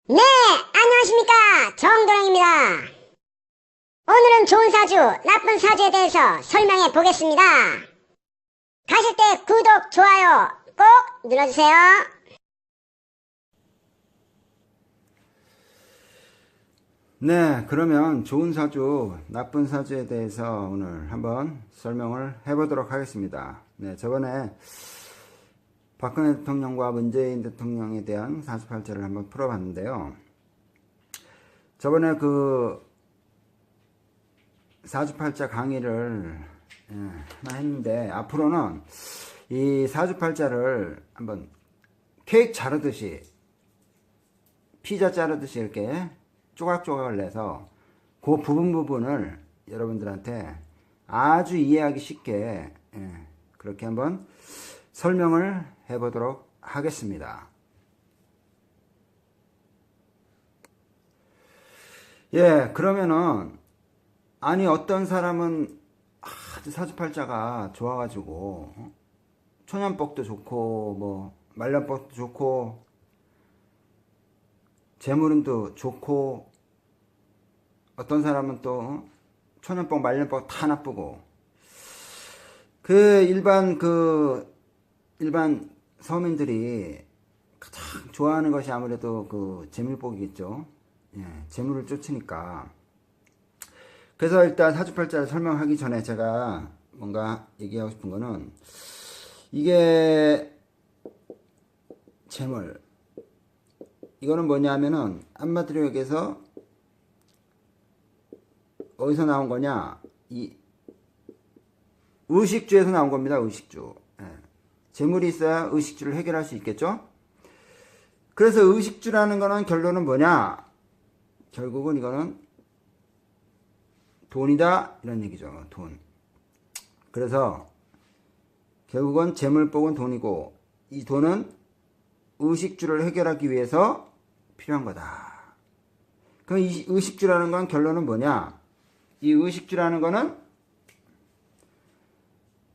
네, 안녕하십니까. 정도령입니다. 오늘은 좋은 사주, 나쁜 사주에 대해서 설명해 보겠습니다. 가실 때 구독, 좋아요 꼭 눌러주세요. 네, 그러면 좋은 사주, 나쁜 사주에 대해서 오늘 한번 설명을 해보도록 하겠습니다. 네, 저번에 박근혜 대통령과 문재인 대통령에 대한 사주팔자를 한번 풀어봤는데요. 저번에 그 사주팔자 강의를 하나 했는데, 앞으로는 이 사주팔자를 한번 케이크 자르듯이, 피자 자르듯이 이렇게 조각조각을 내서 그 부분을 여러분들한테 아주 이해하기 쉽게 그렇게 한번 설명을 해보도록 하겠습니다. 예, 그러면은 아니 어떤 사람은 아주 사주팔자가 좋아가지고 초년복도 좋고 뭐 말년복도 좋고 재물운도 좋고, 어떤 사람은 또 초년복 말년복 다 나쁘고, 일반 서민들이 가장 좋아하는 것이 아무래도 그 재물복이겠죠. 예, 재물을 쫓으니까. 그래서 일단 사주팔자를 설명하기 전에 제가 뭔가 얘기하고 싶은 거는, 이게 재물, 이거는 뭐냐면은 한마디로 얘기해서 어디서 나온 거냐, 이 의식주에서 나온 겁니다. 의식주. 재물이 있어야 의식주를 해결할 수 있겠죠. 그래서 의식주라는 거는 결론은 뭐냐, 결국은 이거는 돈이다 이런 얘기죠. 돈. 그래서 결국은 재물복은 돈이고, 이 돈은 의식주를 해결하기 위해서 필요한 거다. 그럼 이 의식주라는 건 결론은 뭐냐? 이 의식주라는 거는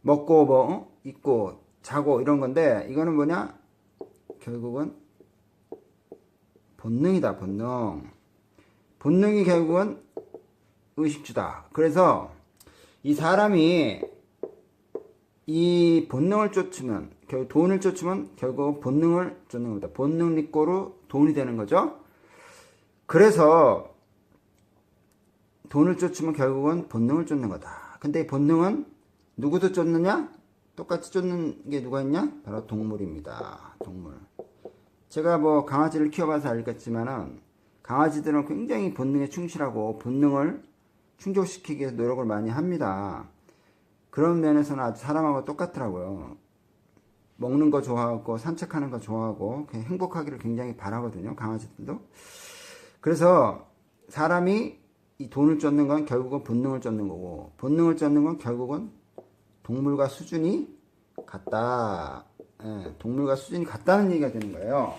먹고 뭐 입고 자고 이런 건데, 이거는 뭐냐? 결국은 본능이다. 본능이 결국은 의식주다. 그래서 이 사람이 이 본능을 쫓으면, 결국 돈을 쫓으면 결국 본능을 쫓는 겁니다. 본능 리꼬로 돈이 되는 거죠. 그래서 돈을 쫓으면 결국은 본능을 쫓는 거다. 근데 이 본능은 누구도 쫓느냐? 똑같이 쫓는 게 누가 있냐? 바로 동물입니다. 동물. 제가 뭐 강아지를 키워봐서 알겠지만은, 강아지들은 굉장히 본능에 충실하고 본능을 충족시키기 위해서 노력을 많이 합니다. 그런 면에서는 아주 사람하고 똑같더라고요. 먹는 거 좋아하고 산책하는 거 좋아하고 그냥 행복하기를 굉장히 바라거든요. 강아지들도. 그래서 사람이 이 돈을 쫓는 건 결국은 본능을 쫓는 거고, 본능을 쫓는 건 결국은 동물과 수준이 같다. 동물과 수준이 같다는 얘기가 되는 거예요.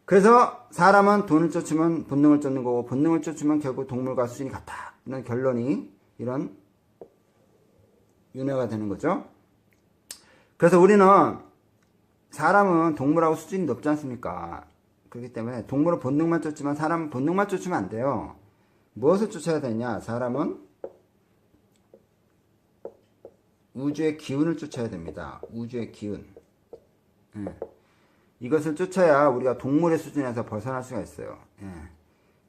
그래서 사람은 돈을 쫓으면 본능을 쫓는 거고, 본능을 쫓으면 결국 동물과 수준이 같다. 이런 결론이, 이런 윤회가 되는 거죠. 그래서 우리는, 사람은 동물하고 수준이 높지 않습니까? 그렇기 때문에 동물은 본능만 쫓지만 사람은 본능만 쫓으면 안 돼요. 무엇을 쫓아야 되냐? 사람은 우주의 기운을 쫓아야 됩니다. 우주의 기운. 이것을 쫓아야 우리가 동물의 수준에서 벗어날 수가 있어요.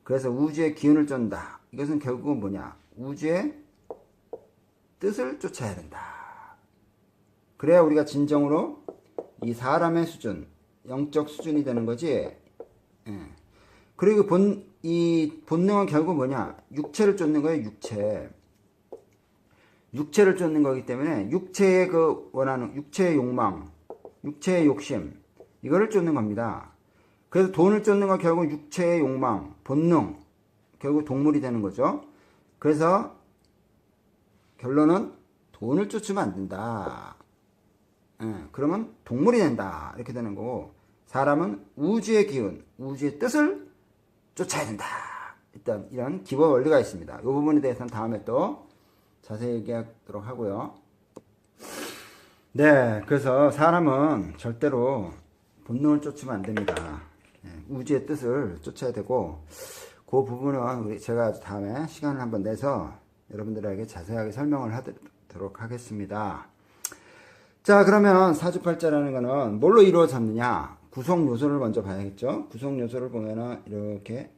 그래서 우주의 기운을 쫓는다. 이것은 결국은 뭐냐? 우주의 뜻을 쫓아야 된다. 그래야 우리가 진정으로 이 사람의 수준, 영적 수준이 되는 거지. 그리고 이 본능은 결국 뭐냐? 육체를 쫓는 거예요. 육체를 쫓는 거기 때문에 육체의 그 원하는, 육체의 욕망, 육체의 욕심, 이거를 쫓는 겁니다. 그래서 돈을 쫓는 건 결국 육체의 욕망, 본능, 결국 동물이 되는 거죠. 그래서 결론은 돈을 쫓으면 안 된다. 그러면 동물이 된다. 이렇게 되는 거고, 사람은 우주의 기운, 우주의 뜻을 쫓아야 된다. 일단 이런 기본 원리가 있습니다. 이 부분에 대해서는 다음에 또 자세히 얘기하도록 하고요. 네, 그래서 사람은 절대로 본능을 쫓으면 안 됩니다. 우주의 뜻을 쫓아야 되고, 그 부분은 제가 다음에 시간을 한번 내서 여러분들에게 자세하게 설명을 하도록 하겠습니다. 자, 그러면 사주팔자라는 거는 뭘로 이루어졌느냐? 구성 요소를 먼저 봐야겠죠? 구성 요소를 보면은 이렇게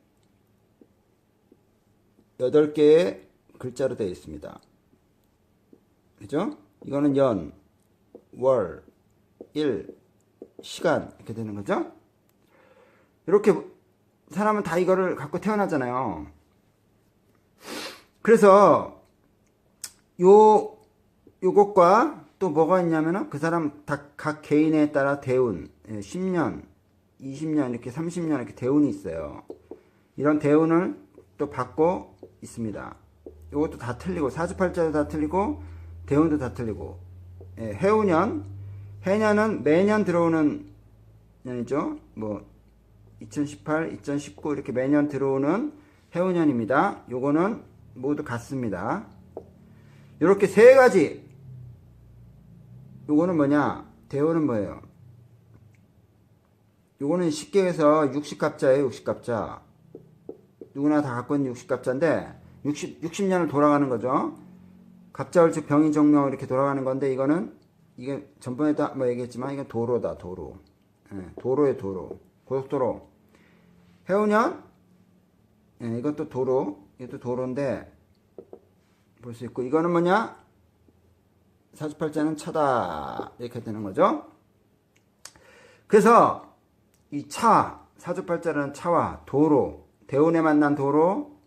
8개의 글자로 되어 있습니다. 그죠? 이거는 연, 월, 일, 시간 이렇게 되는 거죠. 이렇게 사람은 다 이거를 갖고 태어나잖아요. 그래서 요것과 또 뭐가 있냐면은 그 사람 각 개인에 따라 대운 10년, 20년 이렇게 30년 이렇게 대운이 있어요. 이런 대운을 또 받고 있습니다. 이것도 다 틀리고 사주팔자도 다 틀리고 대운도 다 틀리고 해운년, 해년은 매년 들어오는 년이죠. 뭐 2018, 2019 이렇게 매년 들어오는 해운년입니다. 요거는 모두 같습니다. 이렇게 세 가지. 요거는 뭐냐? 대운은 뭐예요? 요거는 쉽게 해서 60갑자예요. 60갑자. 누구나 다 갖고 있는 60갑자인데 60년을 돌아가는 거죠. 갑자월즉 병인정명 이렇게 돌아가는 건데 이게 전번에도 뭐 얘기했지만 이건 도로다. 도로. 도로의 도로. 고속도로. 해운년 이것도 도로. 이것도 도로인데 볼 수 있고 이거는 뭐냐? 사주팔자는 차다. 이렇게 되는 거죠. 그래서 이 사주팔자라는 차와 도로, 대운에 만난 도로,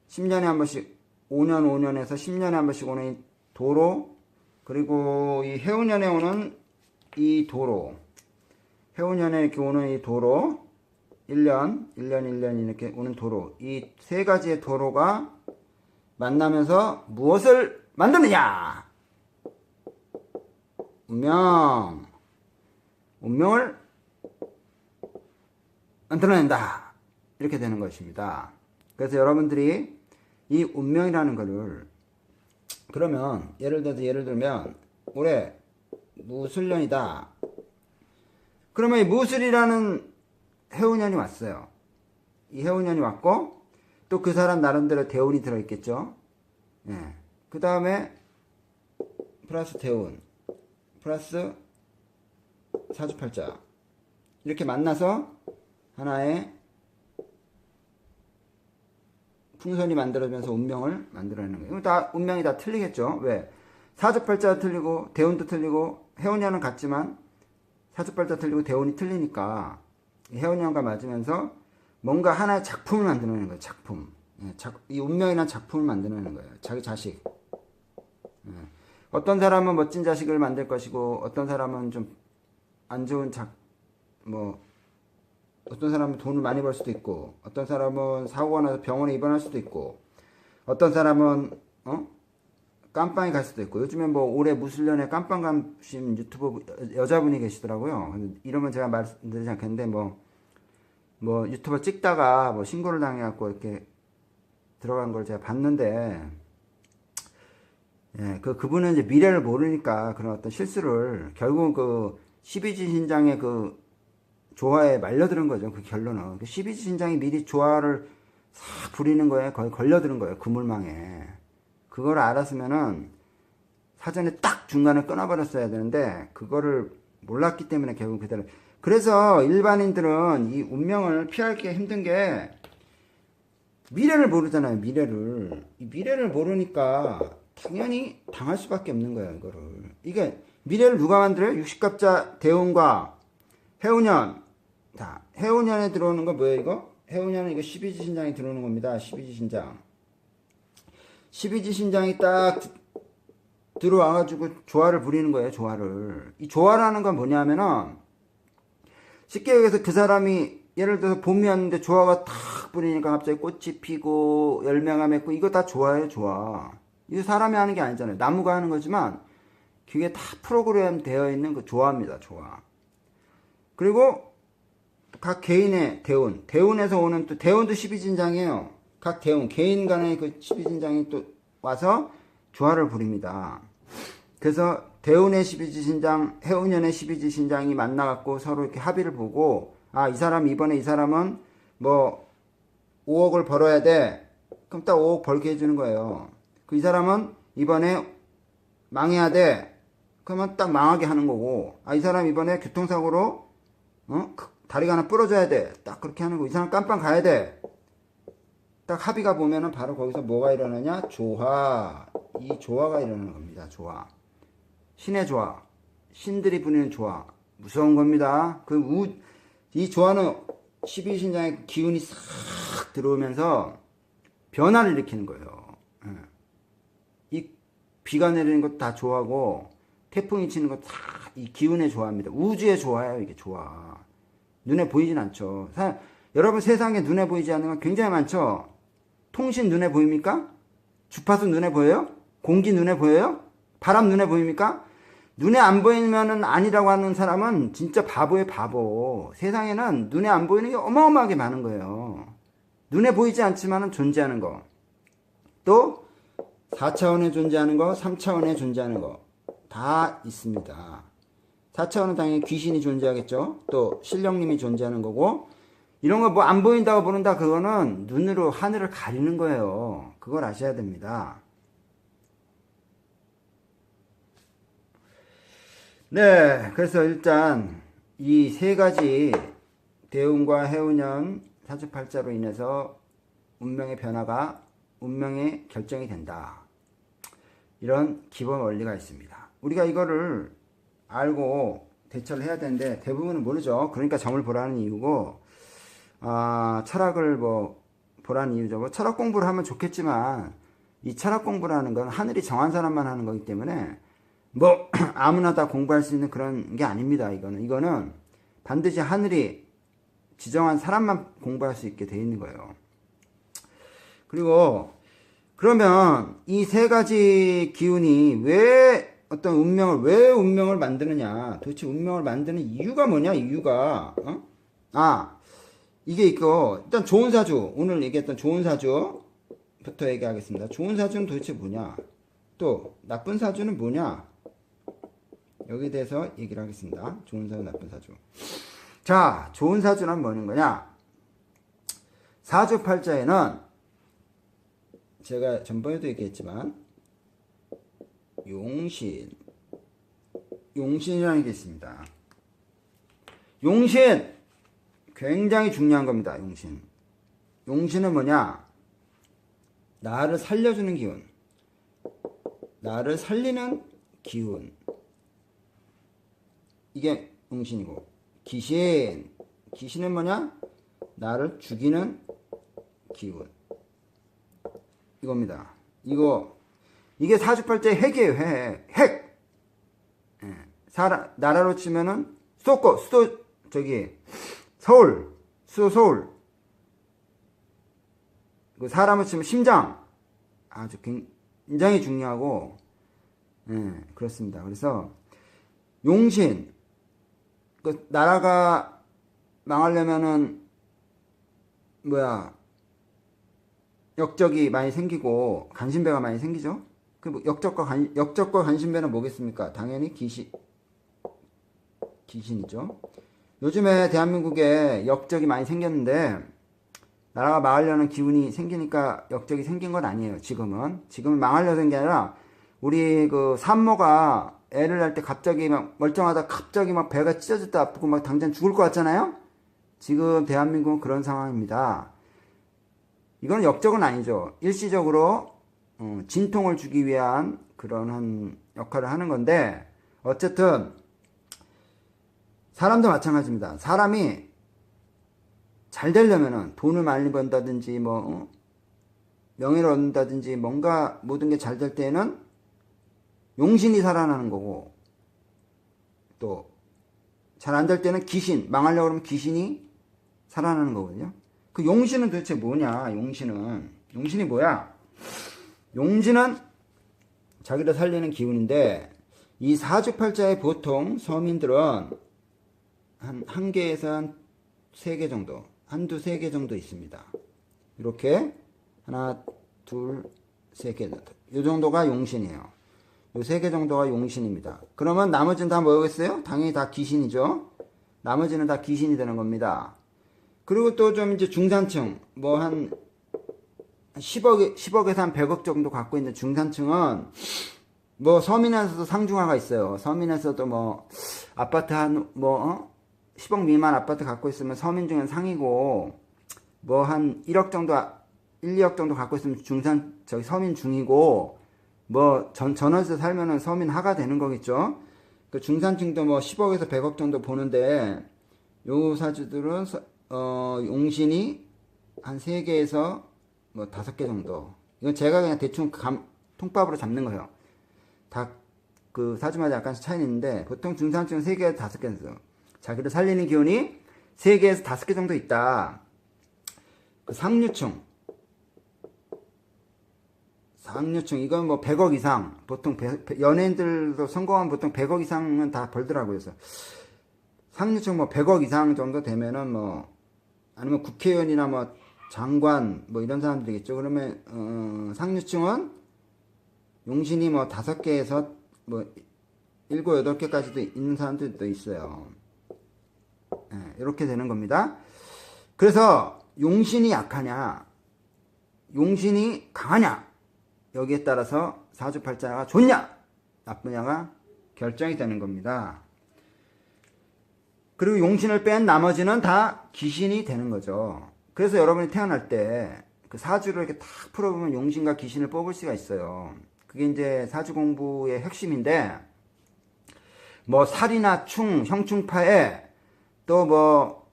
10년에 한 번씩 5년에서 10년에 한 번씩 오는 이 도로, 그리고 이 해운년에 오는 이 도로, 해운년에 이렇게 오는 이 도로, 1년 이렇게 오는 도로, 이 세 가지의 도로가 만나면서 무엇을 만드느냐? 운명을 만들어낸다. 이렇게 되는 것입니다. 그래서 여러분들이 이 운명이라는 거를 그러면 예를 들면 올해 무술년이다. 그러면 이 무술이라는 해운년이 왔어요. 이 해운년이 왔고 또 그 사람 나름대로 대운이 들어있겠죠. 그 다음에 플러스 대운 플러스 사주팔자 이렇게 만나서 하나의 풍선이 만들어지면서 운명을 만들어내는 거예요. 다 운명이 다 틀리겠죠. 왜? 사주팔자 틀리고 대운도 틀리고 해운년은 같지만 사주팔자 틀리고 대운이 틀리니까 해운년과 맞으면서 뭔가 하나의 작품을 만들어내는 거예요. 작품. 이 운명이란 작품을 만들어내는 거예요. 자기 자식. 어떤 사람은 멋진 자식을 만들 것이고 어떤 사람은 좀 안 좋은 어떤 사람은 돈을 많이 벌 수도 있고 어떤 사람은 사고가 나서 병원에 입원할 수도 있고 어떤 사람은 깜빵에 갈 수도 있고 요즘에 뭐 올해 무술년에 깜빵 가신 유튜버 여자분이 계시더라고요. 이러면 제가 말씀드리지 않겠는데 뭐 유튜버 찍다가 뭐 신고를 당해갖고 이렇게 들어간 걸 제가 봤는데 그분은 이제 미래를 모르니까 그런 어떤 실수를 결국은 그 12지신장의 그 조화에 말려드는 거죠. 그 결론은. 12지신장이 미리 조화를 싹 부리는 거에 거의 걸려드는 거예요. 그물망에. 그걸 알았으면은 사전에 딱 중간에 끊어버렸어야 되는데 그거를 몰랐기 때문에 결국 그대로. 그래서 일반인들은 이 운명을 피하기 힘든 게 미래를 모르잖아요. 미래를. 이 미래를 모르니까 당연히 당할 수밖에 없는 거예요. 이거를. 이게 미래를 누가 만들어요? 60갑자 대운과 해운년. 자, 해운년에 들어오는 거 뭐예요, 이거? 해운년은 이거 12지신장이 들어오는 겁니다. 12지신장. 12지신장이 딱 들어와가지고 조화를 부리는 거예요, 조화를. 이 조화라는 건 뭐냐면은, 쉽게 얘기해서 그 사람이, 예를 들어서 봄이었는데 조화가 탁 부리니까 갑자기 꽃이 피고, 열매가 맺고, 이거 다 조화예요, 조화. 이거 사람이 하는 게 아니잖아요. 나무가 하는 거지만, 그게 다 프로그램 되어 있는 그 조화입니다, 조화. 그리고, 각 개인의 대운에서 오는 또, 대운도 12진장이에요. 각 대운, 개인 간의 그 12진장이 또 와서 조화를 부립니다. 그래서 대운의 12지신장, 해운년의 12지신장이 만나갖고 서로 이렇게 합의를 보고, 아, 이 사람, 이번에 이 사람은 뭐 5억을 벌어야 돼. 그럼 딱 5억 벌게 해주는 거예요. 이 사람은 이번에 망해야 돼. 그러면 딱 망하게 하는 거고, 아, 이 사람 이번에 교통사고로, 다리가 하나 부러져야 돼. 딱 그렇게 하는 거고, 이 사람 깜빵 가야 돼. 딱 합의가 보면은 바로 거기서 뭐가 일어나냐? 조화. 이 조화가 일어나는 겁니다. 조화. 신의 조화. 신들이 부리는 조화. 무서운 겁니다. 이 조화는 12신장의 기운이 싹 들어오면서 변화를 일으키는 거예요. 이 비가 내리는 것도 다 조화고, 태풍이 치는 것도 다 이 기운의 조화입니다. 우주의 조화예요, 이게 조화. 눈에 보이진 않죠. 여러분 세상에 눈에 보이지 않는 건 굉장히 많죠? 통신 눈에 보입니까? 주파수 눈에 보여요? 공기 눈에 보여요? 바람 눈에 보입니까? 눈에 안 보이면은 아니라고 하는 사람은 진짜 바보예요, 바보. 세상에는 눈에 안 보이는 게 어마어마하게 많은 거예요. 눈에 보이지 않지만은 존재하는 거. 또 4차원에 존재하는 거, 3차원에 존재하는 거 다 있습니다. 4차원은 당연히 귀신이 존재하겠죠. 또 신령님이 존재하는 거고, 이런 거 뭐 안 보인다고 보는다, 그거는 눈으로 하늘을 가리는 거예요. 그걸 아셔야 됩니다. 네, 그래서 일단 이 세 가지 대운과 해운년 사주팔자로 인해서 운명의 변화가 운명의 결정이 된다. 이런 기본 원리가 있습니다. 우리가 이거를 알고 대처를 해야 되는데 대부분은 모르죠. 그러니까 점을 보라는 이유고, 철학을 뭐 보라는 이유죠. 뭐 철학 공부를 하면 좋겠지만 이 철학 공부라는 건 하늘이 정한 사람만 하는 거기 때문에 뭐 아무나 다 공부할 수 있는 그런 게 아닙니다. 이거는 반드시 하늘이 지정한 사람만 공부할 수 있게 돼 있는 거예요. 그리고 그러면 이 세 가지 기운이 왜 운명을 만드느냐? 도대체 운명을 만드는 이유가 뭐냐? 이유가 이게 있고, 일단 좋은 사주, 오늘 얘기했던 좋은 사주부터 얘기하겠습니다. 좋은 사주는 도대체 뭐냐? 또 나쁜 사주는 뭐냐? 여기에 대해서 얘기를 하겠습니다. 좋은 사주, 나쁜 사주. 자, 좋은 사주는 뭐는 거냐? 사주팔자에는 제가 전번에도 얘기했지만 용신이라는 게 있습니다. 용신 굉장히 중요한 겁니다. 용신은 뭐냐? 나를 살려주는 기운, 나를 살리는 기운, 이게 용신이고, 귀신은 뭐냐? 나를 죽이는 기운, 이겁니다. 이게 사주팔자의 핵이에요. 핵. 나라로 치면은 서울. 사람을 치면 심장. 아주 굉장히 중요하고, 그렇습니다. 그래서 용신, 나라가 망하려면은 역적이 많이 생기고 간신배가 많이 생기죠. 역적과 간신배는 뭐겠습니까? 당연히 귀신이죠. 요즘에 대한민국에 역적이 많이 생겼는데 나라가 망하려는 기운이 생기니까 역적이 생긴 건 아니에요. 지금은 망하려는 게 아니라 우리 산모가 애를 낳을 때 갑자기 막 멀쩡하다 갑자기 막 배가 찢어졌다 아프고 막 당장 죽을 것 같잖아요. 지금 대한민국은 그런 상황입니다. 이건 역적은 아니죠. 일시적으로 진통을 주기 위한 그런 한 역할을 하는 건데, 어쨌든 사람도 마찬가지입니다. 사람이 잘 되려면은 돈을 많이 번다든지 명예를 얻는다든지 뭔가 모든 게 잘 될 때에는 용신이 살아나는 거고, 또 잘 안 될 때는 망하려고 그러면 귀신이 살아나는 거거든요. 그 용신은 도대체 뭐냐? 용신이 뭐야? 용신은 자기를 살리는 기운인데, 이 사주팔자에 보통 서민들은 한 개에서 한 3개 정도, 한두 세 개 정도 있습니다. 이렇게 하나, 둘, 세 개, 이 정도가 용신이에요. 요 세 개 정도가 용신입니다. 그러면 나머지는 다 뭐겠어요? 당연히 다 귀신이죠. 나머지는 다 귀신이 되는 겁니다. 그리고 또 좀 이제 중산층, 뭐 한 10억에서 한 100억 정도 갖고 있는 중산층은 뭐 서민에서도 상중하가 있어요. 서민에서도 뭐 아파트 한 뭐 10억 미만 아파트 갖고 있으면 서민 중엔 상이고, 뭐 한 1억 정도 1, 2억 정도 갖고 있으면 서민 중이고, 뭐 전월세 살면은 서민 하가 되는 거겠죠. 그 중산층도 뭐 10억에서 100억 정도 보는데, 요 사주들은 용신이 한 3개에서 뭐 5개 정도. 이건 제가 그냥 대충 통밥으로 잡는 거예요. 다 그 사주마다 약간씩 차이는 있는데, 보통 중산층은 3개에서 5개 있어요. 자기를 살리는 기운이 3개에서 5개 정도 있다. 그 상류층, 이건 뭐 100억 이상, 보통 연예인들도 성공하면 보통 100억 이상은 다 벌더라고요. 그래서 상류층 뭐 100억 이상 정도 되면은 뭐, 아니면 국회의원이나 뭐 장관 뭐 이런 사람들이겠죠. 그러면 상류층은 용신이 뭐 5개에서 뭐 7, 8개까지도 있는 사람들도 있어요. 이렇게 되는 겁니다. 그래서 용신이 약하냐, 용신이 강하냐, 여기에 따라서 사주팔자가 좋냐 나쁘냐가 결정이 되는 겁니다. 그리고 용신을 뺀 나머지는 다 귀신이 되는 거죠. 그래서 여러분이 태어날 때 그 사주를 이렇게 탁 풀어보면 용신과 귀신을 뽑을 수가 있어요. 그게 이제 사주 공부의 핵심인데, 뭐 살이나 충, 형충파에 또 뭐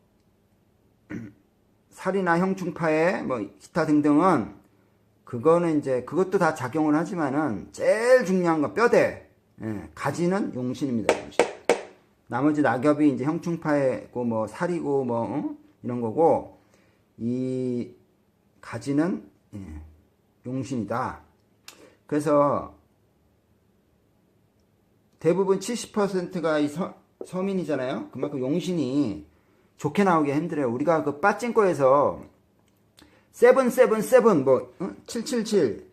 살이나 형충파에 뭐 기타 등등은, 그거는 이제 그것도 다 작용을 하지만은 제일 중요한 건 뼈대, 가지는 용신입니다. 용신. 나머지 낙엽이 이제 형충파이고 뭐 살이고 뭐 이런 거고, 이 가지는 용신이다. 그래서 대부분 70%가 이 서민이잖아요. 그만큼 용신이 좋게 나오기 힘들어요. 우리가 그 빠찡코에서 777 뭐 777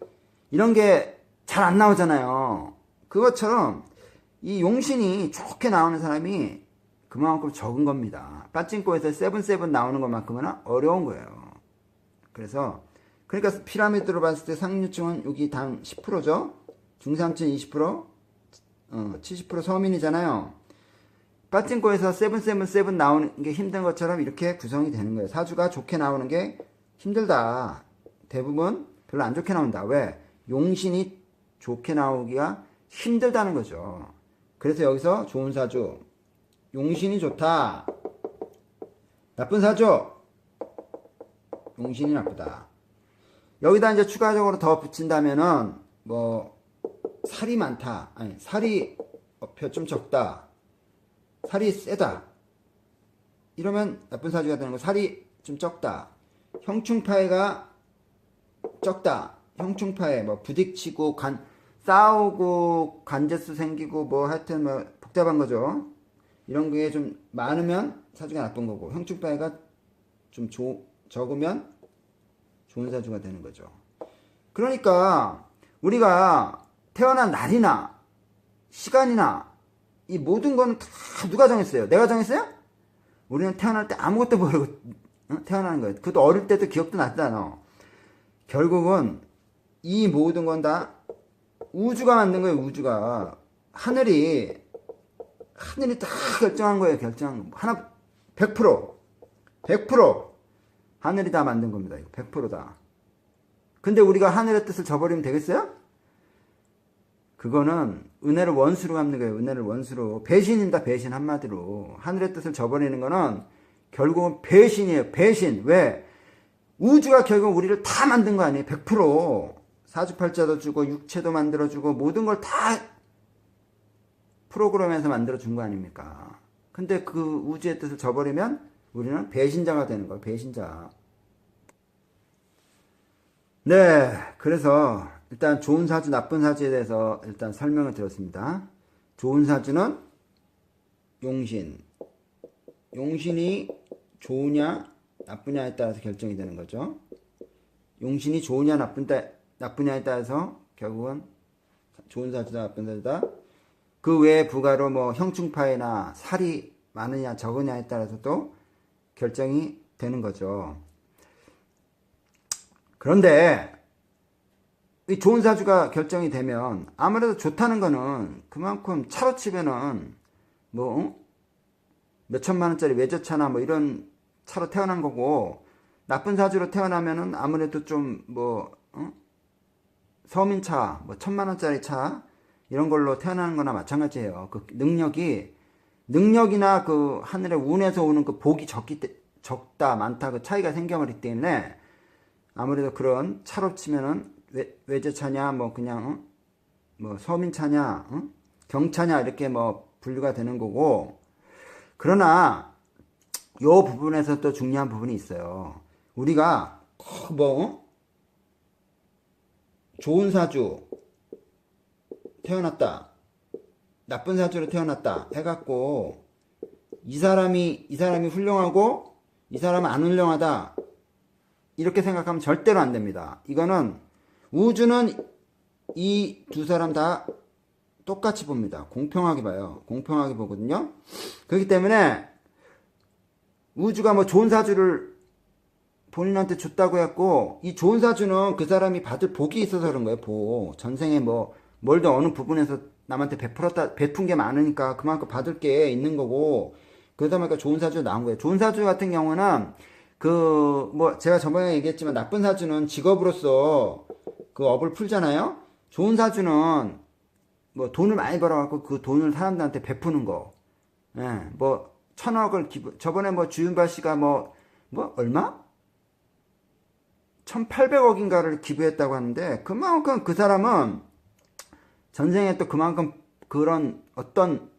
이런 게 잘 안 나오잖아요. 그것처럼 이 용신이 좋게 나오는 사람이 그만큼 적은 겁니다. 빠찡코에서 77 나오는 것만큼은 어려운 거예요. 그래서 그러니까 피라미드로 봤을 때 상류층은 여기 당 10%죠. 중산층 20%, 70% 서민이잖아요. 빠찡코에서 777 나오는 게 힘든 것처럼 이렇게 구성이 되는 거예요. 사주가 좋게 나오는 게 힘들다. 대부분 별로 안 좋게 나온다. 왜? 용신이 좋게 나오기가 힘들다는 거죠. 그래서 여기서 좋은 사주, 용신이 좋다. 나쁜 사주, 용신이 나쁘다. 여기다 이제 추가적으로 더 붙인다면은 뭐 살이 많다, 아니 살이 좀 적다, 살이 세다, 이러면 나쁜 사주가 되는 거. 살이 좀 적다, 형충파해가 적다, 형충파해 뭐 부딪히고 싸우고 관제수 생기고 뭐 하여튼 뭐 복잡한 거죠. 이런 게 좀 많으면 사주가 나쁜 거고, 형충파해가 좀 적으면 좋은 사주가 되는 거죠. 그러니까 우리가 태어난 날이나 시간이나 이 모든 건 다 누가 정했어요? 내가 정했어요? 우리는 태어날 때 아무것도 모르고 태어나는 거예요. 그것도 어릴 때도 기억도 나지 않아. 결국은 이 모든 건 다 우주가 만든 거예요. 우주가. 하늘이 다 결정한 거예요. 결정한 거. 하나 100% 하늘이 다 만든 겁니다. 100%다. 근데 우리가 하늘의 뜻을 저버리면 되겠어요? 그거는 은혜를 원수로 갚는 거예요. 은혜를 원수로. 배신입니다. 배신. 한마디로. 하늘의 뜻을 저버리는 거는 결국은 배신이에요. 배신. 왜? 우주가 결국 우리를 다 만든 거 아니에요. 100%. 사주팔자도 주고 육체도 만들어주고 모든 걸 다 프로그램에서 만들어준 거 아닙니까? 근데 그 우주의 뜻을 저버리면 우리는 배신자가 되는 거예요. 배신자. 네, 그래서 일단 좋은 사주, 나쁜 사주에 대해서 일단 설명을 드렸습니다. 좋은 사주는 용신. 용신이 좋으냐 나쁘냐에 따라서 결정이 되는 거죠. 용신이 좋으냐 나쁘냐에 따라서 결국은 좋은 사주다 나쁜 사주다. 그 외에 부가로 뭐 형충파이나 살이 많으냐 적으냐에 따라서 또 결정이 되는 거죠. 그런데 이 좋은 사주가 결정이 되면 아무래도 좋다는 거는 그만큼 차로 치면은 뭐 몇천만 원짜리 외제차나 뭐 이런 차로 태어난 거고, 나쁜 사주로 태어나면은 아무래도 좀 뭐 서민차 뭐 1,000만 원짜리 차 이런 걸로 태어나는 거나 마찬가지예요. 그 능력이나 그 하늘의 운에서 오는 그 복이 적다 많다 그 차이가 생겨버리기 때문에 아무래도 그런 차로 치면은 외제차냐 뭐 그냥 뭐 서민차냐 경차냐 이렇게 뭐 분류가 되는 거고. 그러나 요 부분에서 또 중요한 부분이 있어요. 우리가 뭐 좋은 사주 태어났다, 나쁜 사주로 태어났다 해갖고 이 사람이 훌륭하고 이 사람은 안 훌륭하다 이렇게 생각하면 절대로 안 됩니다. 이거는 우주는 이 두 사람 다 똑같이 봅니다. 공평하게 봐요. 공평하게 보거든요. 그렇기 때문에 우주가 뭐 좋은 사주를 본인한테 줬다고 했고, 이 좋은 사주는 그 사람이 받을 복이 있어서 그런 거예요. 복. 전생에 뭐 뭘든 어느 부분에서 남한테 베푼 게 많으니까 그만큼 받을 게 있는 거고, 그러다 보니까 좋은 사주가 나온 거예요. 좋은 사주 같은 경우는 뭐 제가 저번에 얘기했지만 나쁜 사주는 직업으로서 그 업을 풀잖아요. 좋은 사주는 뭐 돈을 많이 벌어갖고 그 돈을 사람들한테 베푸는 거. 예, 뭐 1,000억을 저번에 뭐 주윤발 씨가 뭐 얼마? 1,800억인가를 기부했다고 하는데, 그만큼 그 사람은 전생에 또 그만큼 그런 어떤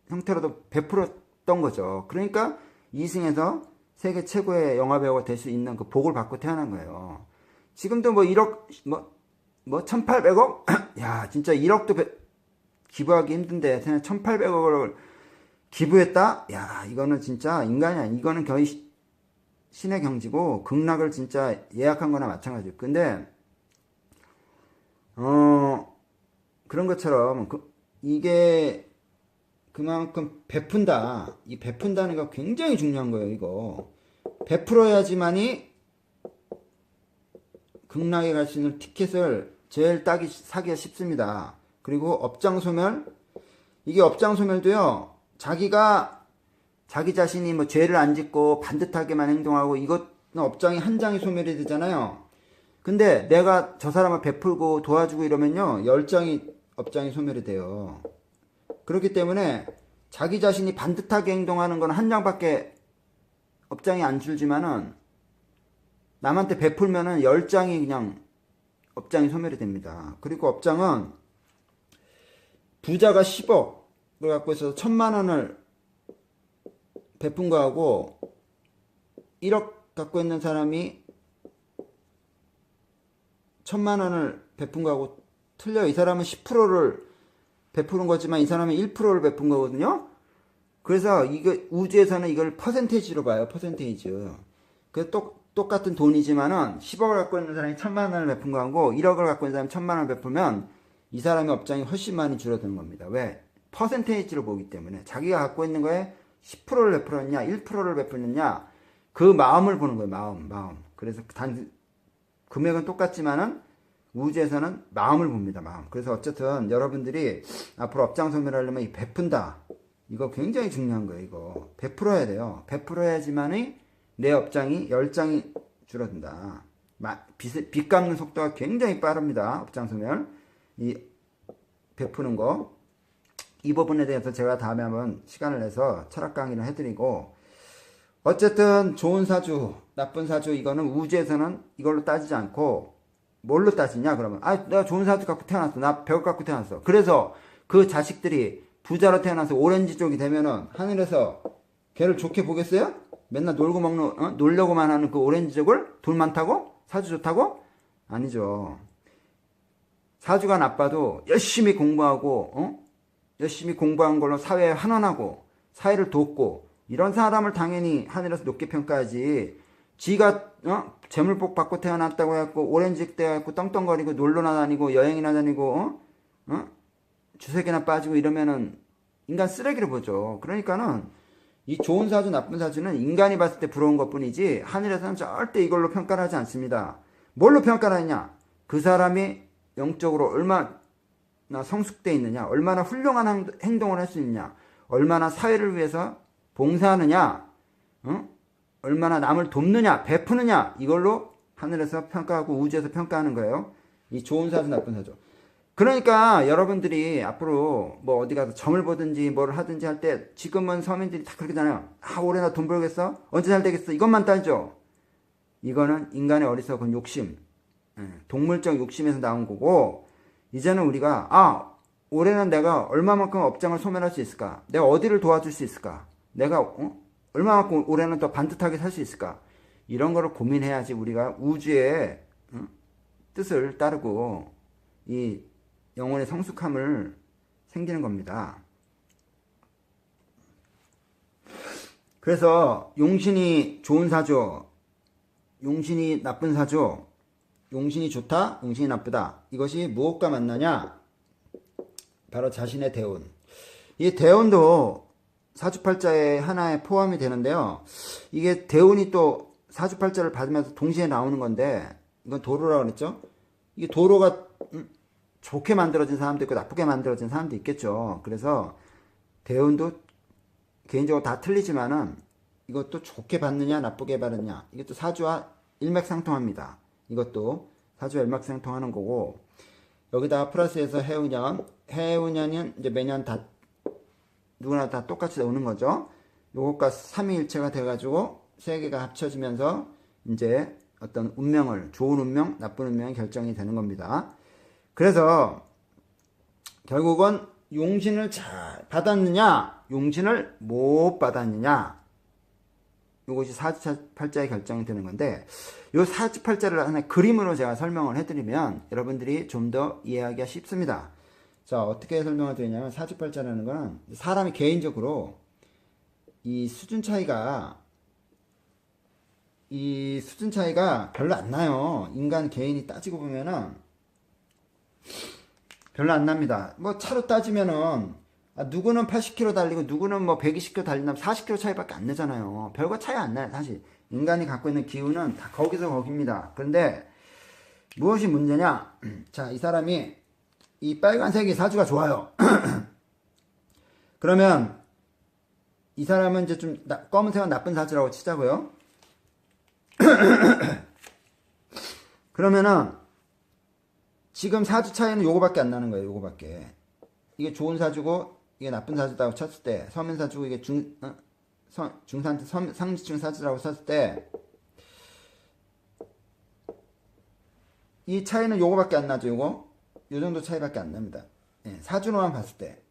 형태로도 베풀었던 거죠. 그러니까 이승에서 세계 최고의 영화배우가 될 수 있는 그 복을 받고 태어난 거예요. 지금도 뭐 1억, 뭐 1,800억? 야, 진짜 1억도 기부하기 힘든데, 1,800억을 기부했다? 야, 이거는 진짜 인간이 아니야. 이거는 거의 신의 경지고, 극락을 진짜 예약한 거나 마찬가지예요. 근데, 그런 것처럼, 이게 그만큼 베푼다. 이 베푼다는 거 굉장히 중요한 거예요, 이거. 베풀어야지만이 극락에 갈 수 있는 티켓을 제일 사기가 쉽습니다. 그리고 업장소멸, 이게 업장소멸도요, 자기 자신이 뭐 죄를 안 짓고 반듯하게만 행동하고, 이것은 업장이 한 장이 소멸이 되잖아요. 근데 내가 저 사람을 베풀고 도와주고 이러면요, 10장이 업장이 소멸이 돼요. 그렇기 때문에 자기 자신이 반듯하게 행동하는 건 한 장밖에 업장이 안 줄지만은, 남한테 베풀면은 10장이 그냥 업장이 소멸이 됩니다. 그리고 업장은 부자가 10억을 갖고 있어서 1,000만 원을 베푼 거하고 1억 갖고 있는 사람이 1,000만 원을 베푼 거하고 틀려요. 이 사람은 10%를 베푸는 거지만 이 사람은 1%를 베푼 거거든요. 그래서 우주에서는 이걸 퍼센테이지로 봐요. 퍼센테이지. 그 똑같은 돈이지만은 10억을 갖고 있는 사람이 1,000만 원을 베푼 거하고 1억을 갖고 있는 사람이 1,000만 원을 베풀면 이 사람의 업장이 훨씬 많이 줄어드는 겁니다. 왜? 퍼센테이지로 보기 때문에. 자기가 갖고 있는 거에 10%를 베풀었냐 1%를 베풀느냐, 그 마음을 보는 거예요. 마음. 그래서 금액은 똑같지만은 우주에서는 마음을 봅니다. 마음. 그래서 어쨌든 여러분들이 앞으로 업장 소멸하려면 이 베푼다, 이거 굉장히 중요한 거예요. 이거 베풀어야 돼요. 베풀어야지만이 내 업장이 10장이 줄어든다. 빚 갚는 속도가 굉장히 빠릅니다. 업장 소멸. 이 베푸는 거. 이 부분에 대해서 제가 다음에 한번 시간을 내서 철학 강의를 해드리고, 어쨌든 좋은 사주, 나쁜 사주, 이거는 우주에서는 이걸로 따지지 않고 뭘로 따지냐 그러면, 내가 좋은 사주 갖고 태어났어. 나 100억 갖고 태어났어. 그래서 그 자식들이 부자로 태어나서 오렌지 쪽이 되면은 하늘에서 걔를 좋게 보겠어요? 맨날 놀려고만 하는 그 오렌지족을 돈 많다고? 사주 좋다고? 아니죠. 사주가 나빠도 열심히 공부하고, 열심히 공부한 걸로 사회에 환원하고, 사회를 돕고, 이런 사람을 당연히 하늘에서 높게 평가하지. 지가, 재물복 받고 태어났다고 해갖고, 오렌지 때 해갖고 떵떵거리고, 놀러나 다니고, 여행이나 다니고, 주색이나 빠지고 이러면은 인간 쓰레기를 보죠. 그러니까는 이 좋은 사주, 나쁜 사주는 인간이 봤을 때 부러운 것 뿐이지 하늘에서는 절대 이걸로 평가를 하지 않습니다. 뭘로 평가를 하느냐? 그 사람이 영적으로 얼마나 성숙되어 있느냐, 얼마나 훌륭한 행동을 할 수 있느냐, 얼마나 사회를 위해서 봉사하느냐, 얼마나 남을 돕느냐, 베푸느냐, 이걸로 하늘에서 평가하고 우주에서 평가하는 거예요. 이 좋은 사주, 나쁜 사주. 그러니까 여러분들이 앞으로 뭐 어디 가서 점을 보든지 뭘 하든지 할 때 지금은 서민들이 다 그렇게 하잖아요. 올해 나 돈 벌겠어? 언제 잘 되겠어? 이것만 따지죠. 이거는 인간의 어리석은 욕심, 동물적 욕심에서 나온 거고, 이제는 우리가 올해는 내가 얼마만큼 업장을 소멸할 수 있을까? 내가 어디를 도와줄 수 있을까? 내가 얼마만큼 올해는 더 반듯하게 살 수 있을까? 이런 거를 고민해야지 우리가 우주의 뜻을 따르고 이 영혼의 성숙함을 생기는 겁니다. 그래서 용신이 좋은 사주, 용신이 나쁜 사주, 용신이 좋다, 용신이 나쁘다. 이것이 무엇과 만나냐? 바로 자신의 대운. 이 대운도 사주팔자의 하나에 포함이 되는데요. 이게 대운이 또 사주팔자를 받으면서 동시에 나오는 건데, 이건 도로라고 그랬죠? 이게 도로가 좋게 만들어진 사람도 있고 나쁘게 만들어진 사람도 있겠죠. 그래서 대운도 개인적으로 다 틀리지만은 이것도 좋게 받느냐 나쁘게 받느냐, 이것도 사주와 일맥상통합니다. 이것도 사주와 일맥상통하는 거고, 여기다가 플러스해서 해운년은 이제 매년 다 누구나 다 똑같이 오는 거죠. 요것과 삼위일체가 돼가지고 세 개가 합쳐지면서 이제 어떤 운명을, 좋은 운명, 나쁜 운명이 결정이 되는 겁니다. 그래서 결국은 용신을 잘 받았느냐, 용신을 못 받았느냐, 이것이 사주팔자의 결정이 되는 건데, 이 사주팔자를 하나의 그림으로 제가 설명을 해드리면 여러분들이 좀 더 이해하기가 쉽습니다. 자, 어떻게 설명을 드리냐면, 사주팔자라는 거는 사람이 개인적으로 이 수준 차이가 별로 안 나요. 인간 개인이 따지고 보면은 별로 안 납니다. 뭐 차로 따지면은 누구는 80km 달리고 누구는 뭐 120km 달린다면 40km 차이밖에 안 나잖아요. 별거 차이 안 나요, 사실. 인간이 갖고 있는 기운은 다 거기서 거기입니다. 그런데 무엇이 문제냐? 자, 이 사람이 이 빨간색이 사주가 좋아요. 그러면 이 사람은 이제 좀 검은색은 나쁜 사주라고 치자고요. 그러면은 지금 사주 차이는 요거밖에 안 나는 거예요. 요거밖에. 이게 좋은 사주고 이게 나쁜 사주다고 쳤을 때, 서민 사주고 이게 상지층 사주라고 쳤을 때, 이 차이는 요거밖에 안 나죠. 요 정도 차이밖에 안 납니다. 예, 사주로만 봤을 때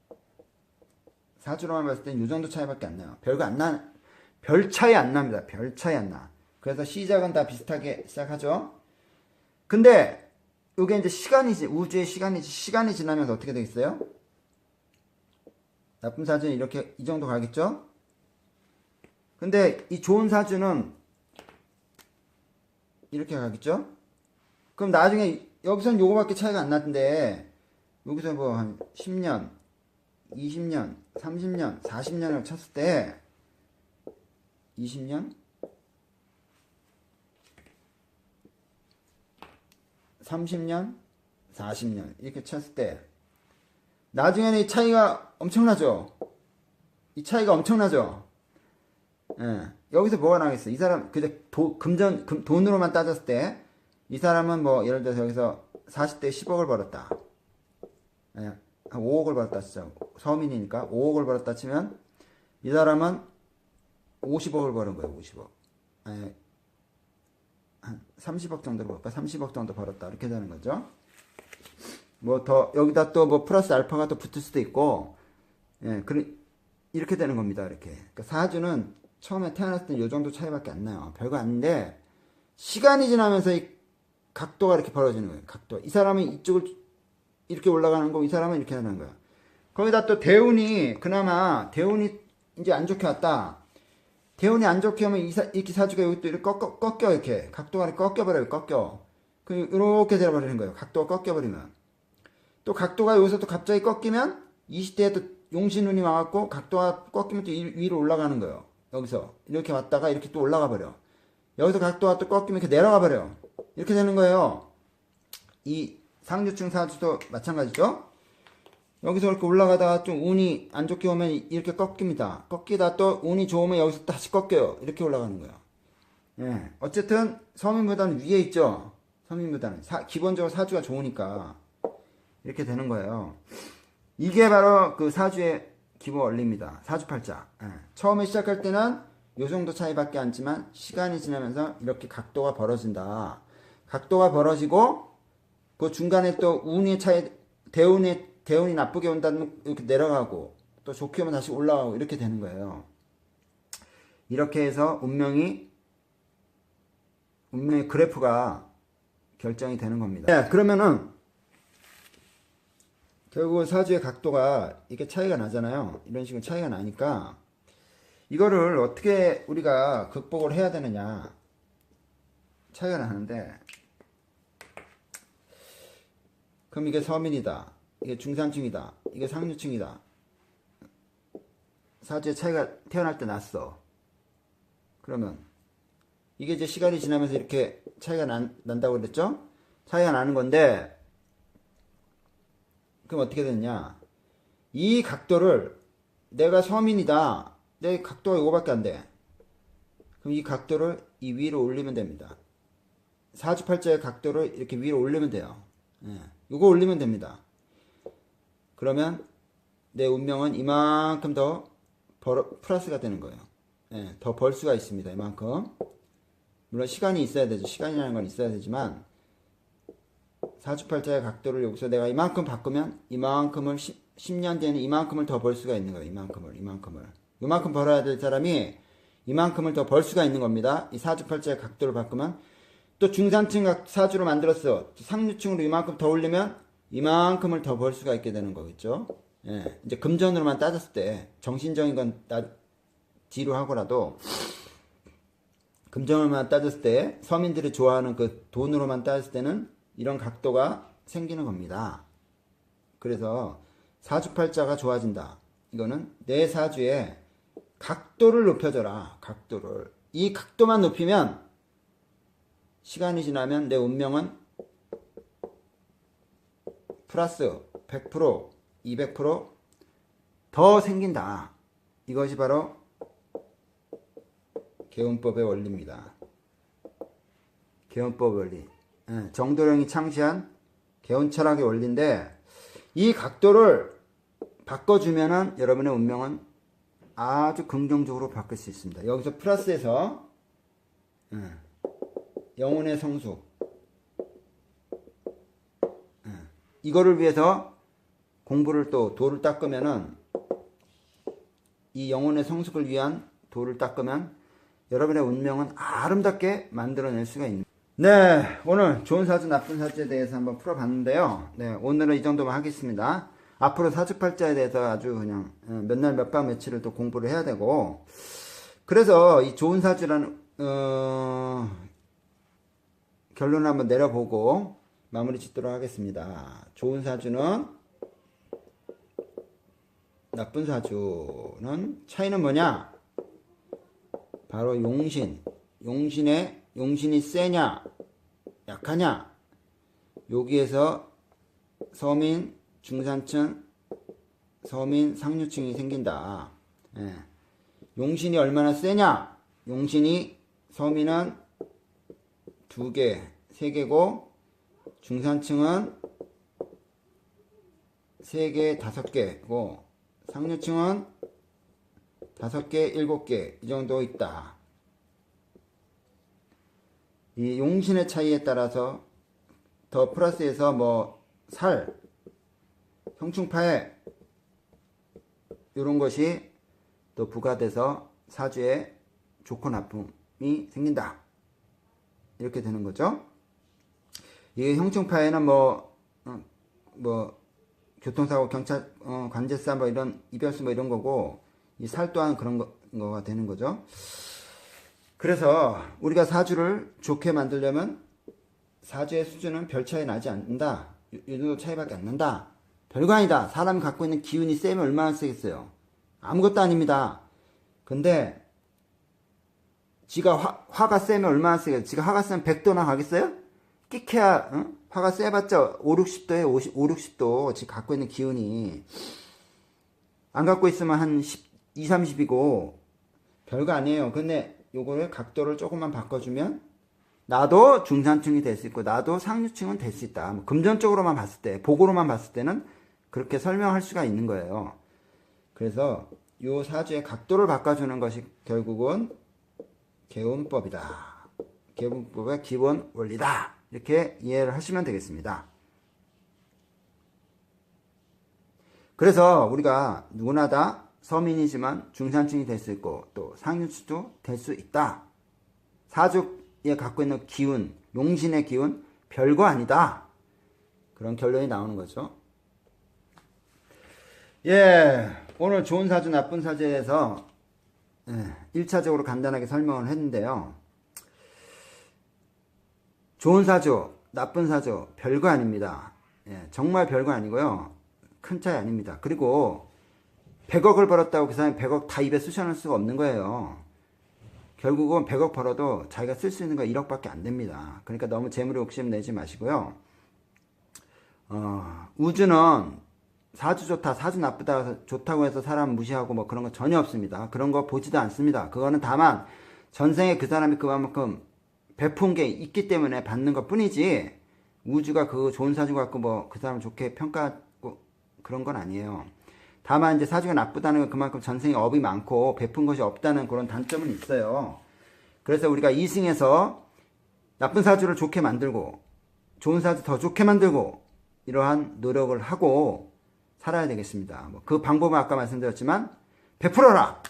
요 정도 차이밖에 안 나요. 별 차이 안 납니다. 별 차이 안 나. 그래서 시작은 다 비슷하게 시작하죠. 근데 이게 이제 시간이지, 우주의 시간이지. 시간이 지나면서 어떻게 되겠어요? 나쁜 사주는 이렇게 이 정도 가겠죠? 근데 이 좋은 사주는 이렇게 가겠죠? 그럼 나중에 여기서는 요거밖에 차이가 안 나던데, 여기서 뭐 한 10년, 20년, 30년, 40년을 쳤을 때, 20년? 30년, 40년 이렇게 쳤을 때 나중에는 이 차이가 엄청나죠. 이 차이가 엄청나죠. 예. 여기서 뭐가 나겠어? 이 사람 그저 돈으로만 따졌을 때 이 사람은 뭐 예를 들어서 여기서 40대 10억을 벌었다. 예. 한 5억을 벌었다 진짜. 서민이니까 5억을 벌었다 치면 이 사람은 50억을 버는 거예요. 50억. 예. 한 30억 정도 벌었다. 30억 정도 벌었다. 이렇게 되는 거죠. 뭐 더 여기다 또 뭐 플러스 알파가 또 붙을 수도 있고, 예, 이렇게 되는 겁니다. 이렇게. 그러니까 사주는 처음에 태어났을 때 이 정도 차이밖에 안 나요. 별거 아닌데 시간이 지나면서 이 각도가 이렇게 벌어지는 거예요. 각도. 이 사람은 이쪽을 이렇게 올라가는 거고 이 사람은 이렇게 하는 거야. 거기다 또 그나마 대운이 이제 안 좋게 왔다. 대운이 안 좋게 하면 이렇게 사주가 여기 또 이렇게 꺾여 이렇게 각도가 이렇게 꺾여버려요. 이렇게 되어버리는 거예요. 각도가 꺾여버리면 또 각도가 여기서 또 갑자기 꺾이면 20대에 또 용신운이 와갖고 각도가 꺾이면 또 위로 올라가는 거예요. 여기서 이렇게 왔다가 이렇게 또 올라가 버려. 여기서 각도가 또 꺾이면 이렇게 내려가 버려. 이렇게 되는 거예요. 이 상주층 사주도 마찬가지죠. 여기서 이렇게 올라가다가 좀 운이 안 좋게 오면 이렇게 꺾입니다. 꺾이다 또 운이 좋으면 여기서 다시 꺾여요. 이렇게 올라가는 거예요. 예. 어쨌든 서민보다는 위에 있죠. 서민보다는 기본적으로 사주가 좋으니까 이렇게 되는 거예요. 이게 바로 그 사주의 기본 원리입니다. 사주팔자. 예. 처음에 시작할 때는 요 정도 차이밖에 안 지만 시간이 지나면서 이렇게 각도가 벌어진다. 각도가 벌어지고 그 중간에 또 운의 차이, 대운이 나쁘게 온다면 이렇게 내려가고 또 좋게 오면 다시 올라가고 이렇게 되는 거예요. 이렇게 해서 운명의 그래프가 결정이 되는 겁니다. 네, 그러면은 결국 사주의 각도가 이렇게 차이가 나잖아요. 이런 식으로 차이가 나니까 이거를 어떻게 우리가 극복을 해야 되느냐. 차이가 나는데 그럼 이게 서민이다. 이게 중산층이다. 이게 상류층이다. 사주의 차이가 태어날 때 났어. 그러면 이게 이제 시간이 지나면서 이렇게 차이가 난다고 그랬죠? 차이가 나는 건데 그럼 어떻게 되느냐? 이 각도를 내가 서민이다. 내 각도가 이거밖에 안 돼. 그럼 이 각도를 이 위로 올리면 됩니다. 사주팔자의 각도를 이렇게 위로 올리면 돼요. 예, 이거 올리면 됩니다. 그러면 내 운명은 이만큼 더 플러스가 되는 거예요. 예, 더 벌 수가 있습니다. 이만큼. 물론 시간이 있어야 되죠. 시간이라는 건 있어야 되지만 사주팔자의 각도를 여기서 내가 이만큼 바꾸면 이만큼을 10년 뒤에는 이만큼을 더 벌 수가 있는 거예요. 이만큼을. 이만큼 벌어야 될 사람이 이만큼을 더 벌 수가 있는 겁니다. 이 사주팔자의 각도를 바꾸면 또 중산층 사주로 만들었어. 상류층으로 이만큼 더 올리면 이만큼을 더 벌 수가 있게 되는 거겠죠. 예, 이제 금전으로만 따졌을 때 정신적인 건 뒤로 하고라도 금전으로만 따졌을 때 서민들이 좋아하는 그 돈으로만 따졌을 때는 이런 각도가 생기는 겁니다. 그래서 사주팔자가 좋아진다. 이거는 내 사주에 각도를 높여줘라. 각도를. 이 각도만 높이면 시간이 지나면 내 운명은 플러스 100%, 200%더 생긴다. 이것이 바로 개운법의 원리입니다. 개운법 원리. 정도령이 창시한 개운철학의 원리인데 이 각도를 바꿔주면은 여러분의 운명은 아주 긍정적으로 바뀔 수 있습니다. 여기서 플러스에서 영혼의 성숙 이거를 위해서 공부를 또 도를 닦으면은 이 영혼의 성숙을 위한 도를 닦으면 여러분의 운명은 아름답게 만들어낼 수가 있습니다. 네, 오늘 좋은 사주, 나쁜 사주에 대해서 한번 풀어봤는데요. 네, 오늘은 이 정도만 하겠습니다. 앞으로 사주팔자에 대해서 아주 그냥 몇 날, 몇 밤, 며칠을 또 공부를 해야 되고, 그래서 이 좋은 사주라는, 결론을 한번 내려보고 마무리 짓도록 하겠습니다. 좋은 사주는, 나쁜 사주는 차이는 뭐냐? 바로 용신이 세냐 약하냐 여기에서 서민 중산층 서민 상류층이 생긴다. 예. 용신이 얼마나 세냐? 용신이 서민은 2개 3개고 중산층은 3개 5개고 상류층은 5개 7개 이 정도 있다. 이 용신의 차이에 따라서 더 플러스해서 뭐 살, 형충파해 이런 것이 또 부과돼서 사주에 좋고 나쁨이 생긴다. 이렇게 되는 거죠. 이게 형충파에는 뭐 교통사고, 경찰, 관제사 뭐 이런 이별수 뭐 이런 거고 이 살 또한 그런 거가 되는 거죠. 그래서 우리가 사주를 좋게 만들려면 사주의 수준은 별 차이 나지 않는다. 이 정도 차이밖에 안 난다. 별거 아니다. 사람이 갖고 있는 기운이 세면 얼마나 세겠어요. 아무것도 아닙니다. 근데 지가 화가 세면 얼마나 세겠어요. 지가 화가 세면 100도나 가겠어요? 끼케야 응? 화가 세봤자 5, 60도에 5, 60도 지가 갖고 있는 기운이 안 갖고 있으면 한 2, 30이고 별거 아니에요. 근데 요거를 각도를 조금만 바꿔주면 나도 중산층이 될 수 있고 나도 상류층은 될 수 있다. 뭐 금전적으로만 봤을 때, 복으로만 봤을 때는 그렇게 설명할 수가 있는 거예요. 그래서 요 사주의 각도를 바꿔주는 것이 결국은 개운법이다. 개운법의 기본 원리다. 이렇게 이해를 하시면 되겠습니다. 그래서 우리가 누구나 다 서민이지만 중산층이 될 수 있고 또 상류층도 될 수 있다. 사주에 갖고 있는 기운, 용신의 기운 별거 아니다. 그런 결론이 나오는 거죠. 예, 오늘 좋은 사주, 나쁜 사주에 대해서 1차적으로 간단하게 설명을 했는데요. 좋은 사주, 나쁜 사주 별거 아닙니다. 예, 정말 별거 아니고요. 큰 차이 아닙니다. 그리고 100억을 벌었다고 그 사람이 100억 다 입에 쑤셔넣을 수가 없는 거예요. 결국은 100억 벌어도 자기가 쓸 수 있는 거 1억밖에 안 됩니다. 그러니까 너무 재물에 욕심 내지 마시고요. 우주는 사주 좋다, 사주 나쁘다, 좋다고 해서 사람 무시하고 뭐 그런 거 전혀 없습니다. 그런 거 보지도 않습니다. 그거는 다만 전생에 그 사람이 그만큼 베푼 게 있기 때문에 받는 것 뿐이지 우주가 그 좋은 사주 갖고 뭐 그 사람 좋게 평가하고 그런 건 아니에요. 다만 이제 사주가 나쁘다는 건 그만큼 전생에 업이 많고 베푼 것이 없다는 그런 단점은 있어요. 그래서 우리가 이승에서 나쁜 사주를 좋게 만들고 좋은 사주 더 좋게 만들고 이러한 노력을 하고 살아야 되겠습니다. 뭐 그 방법은 아까 말씀드렸지만 베풀어라!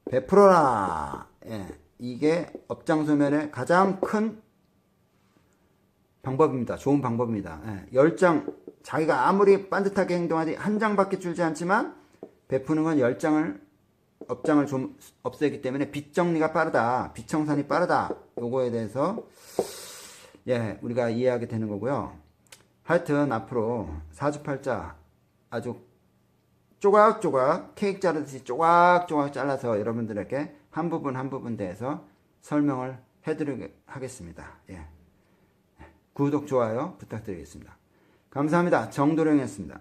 베풀어라! 예, 이게 업장소멸의 가장 큰 방법입니다. 좋은 방법입니다. 예, 10장 자기가 아무리 반듯하게 행동하지 한 장밖에 줄지 않지만 베푸는 건 10장을 업장을 좀 없애기 때문에 빚 정리가 빠르다. 빚 청산이 빠르다. 요거에 대해서 예, 우리가 이해하게 되는 거고요. 하여튼 앞으로 사주팔자 아주 조각조각 케이크 자르듯이 조각조각 잘라서 여러분들에게 한 부분 한 부분 대해서 설명을 해드리도록 하겠습니다. 예. 구독, 좋아요 부탁드리겠습니다. 감사합니다. 정도령이었습니다.